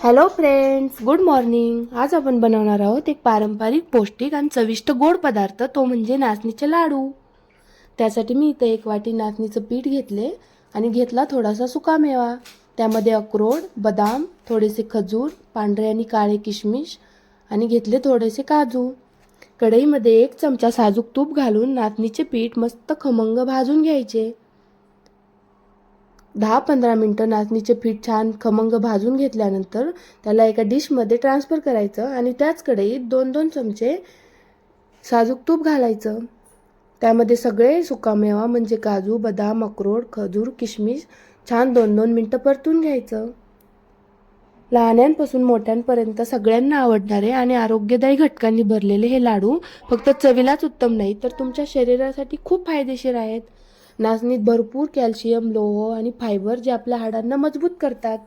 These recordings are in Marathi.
Hello friends, good morning. आज आपण बनवणार आहोत एक पारंपरिक पौष्टिक आणि चविष्ट गोड पदार्थ, तो म्हणजे नाचणीचे लाडू. त्यासाठी मी इथे एक वाटी नाचणीचं पीठ घेतले आणि घेतला थोडासा सुकामेवा. त्यामध्ये अक्रोड, बदाम, थोडेसे खजूर, पांढरे आणि काळे किशमिश आणि घेतले थोडेसे काजू. कढईमध्ये 1 चमचा साजूक तूप घालून नाचणीचे पीठ मस्त खमंग भाजून घ्यायचे. 10-15 मिनटं नाचणीचे पीठ छान खमंग भाजून घेतल्यानंतर त्याला एका डिशमध्ये ट्रान्सफर करायचं आणि त्याच कढईत 2-2 चमचे साजूक तूप घालायचं. त्यामध्ये सगळे सुकामेवा म्हणजे काजू, बदाम, अक्रोड, खजूर, किशमिश छान 2-2 मिनटं परतून घ्यायचं. लहानांपासून मोठ्यांपर्यंत सगळ्यांना आवडणारे आणि आरोग्यदायी घटकांनी भरलेले हे लाडू फक्त चवीलाच उत्तम नाही तर तुमच्या शरीरासाठी खूप फायदेशीर आहेत. नाचणीत भरपूर कॅल्शियम, लोह आणि फायबर जे आपल्या हाडांना मजबूत करतात.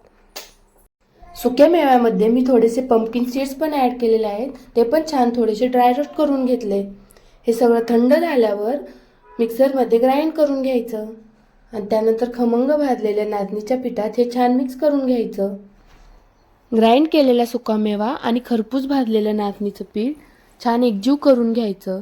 सुक्या मेव्यामध्ये मी थोडेसे पंपकिन सीड्स पण ॲड केलेले आहेत. ते पण छान थोडेसे ड्राय रोस्ट करून घेतले. हे सगळं थंड झाल्यावर मिक्सरमध्ये ग्राइंड करून घ्यायचं आणि त्यानंतर खमंग भाजलेल्या नाचणीच्या पिठात हे छान मिक्स करून घ्यायचं. ग्राइंड केलेला सुकामेवा आणि खरपूस भाजलेलं नाचणीचं पीठ छान एकजीव करून घ्यायचं.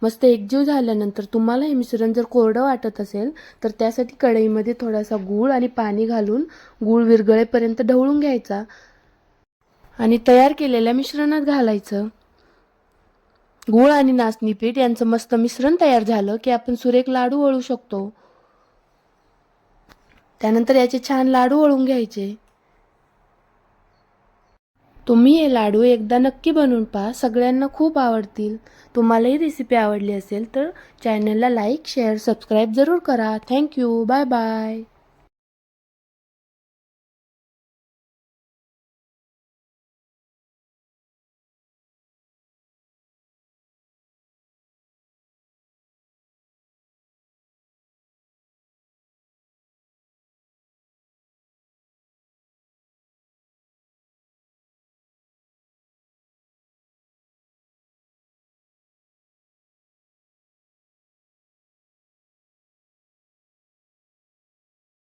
मस्त एकजीव झाल्यानंतर तुम्हाला हे मिश्रण जर कोरडं वाटत असेल तर त्यासाठी कढईमध्ये थोडासा गूळ आणि पाणी घालून गूळ विरघळेपर्यंत ढवळून घ्यायचा आणि तयार केलेल्या मिश्रणात घालायचं. गूळ आणि नाचणी पीठ यांचं मस्त मिश्रण तयार झालं की आपण सुरेख लाडू वळू शकतो. त्यानंतर याचे छान लाडू वळून घ्यायचे. तुम्ही हे लाडू एकदा नक्की बनवून पहा, सगळ्यांना खूप आवडतील. तुम्हाला ही रेसिपी आवडली असेल तर चॅनलला लाईक, शेअर, सबस्क्राईब जरूर करा. थँक्यू. Bye bye.